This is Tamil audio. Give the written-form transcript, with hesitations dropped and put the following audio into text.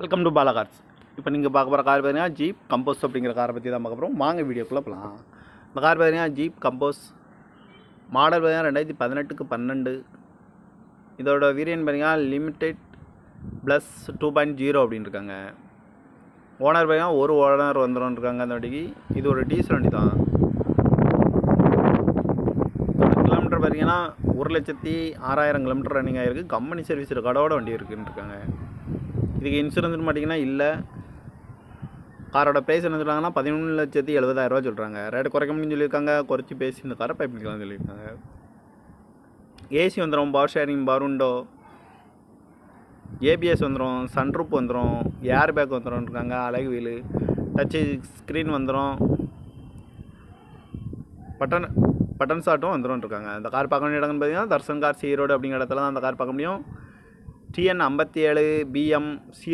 Welcome to Bala cars. இப்போ நீங்கள் பார்க்க போகிற கார் பார்த்தீங்கன்னா ஜீப் கம்போஸ் அப்படிங்கிற காரை பற்றி தான் பார்க்க போகிறோம். வாங்க வீடியோக்குள்ளே போகலாம். இந்த கார் பார்த்தீங்கன்னா ஜீப் கம்போஸ் மாடல் பார்த்தீங்கன்னா 2018க்கு 12. இதோட வேரியன்ட் பார்த்தீங்கன்னா லிமிடெட் ப்ளஸ் 2.0 அப்படின்னு இருக்காங்க. ஓனர் பார்த்தீங்கன்னா ஒரு ஓனர் வந்துடும் இருக்காங்க. அந்த வண்டிக்கு இது ஒரு டீசல் வண்டி தான். கிலோமீட்டர் பார்த்தீங்கன்னா 1,06,000 கிலோமீட்டர் ரன்னிங் ஆகிருக்கு. கம்பெனி சர்வீஸ் ரெக்கார்டோட வண்டி இருக்குன்னு இருக்காங்க. இதுக்கு இன்சூரன்ஸ்னு பார்த்தீங்கன்னா இல்லை. காரோட ப்ரைஸ் என்ன சொல்கிறாங்கன்னா 13,70,000 சொல்கிறாங்க. ரேட்டு குறைக்க முடியும்னு சொல்லியிருக்காங்க. குறைச்சி பேசி இந்த காரை பைப் பண்ணிக்கலாம்னு சொல்லியிருக்காங்க. ஏசி வந்துடும், power sharing, power window, ABS வந்துடும், சன்ரூப் வந்துடும், ஏர் பேக் வந்துடும் இருக்காங்க. அழகு வீலு, டச்சு ஸ்க்ரீன் வந்துடும், பட்டன் ஷாட்டும் வந்துடும் இருக்காங்க. அந்த கார் பார்க்க வேண்டிய இடம்னு பார்த்தீங்கன்னா தர்சன் கார் ஈரோடு அப்படிங்கிற இடத்துல தான் அந்த கார் பார்க்க முடியும். TN 57 BM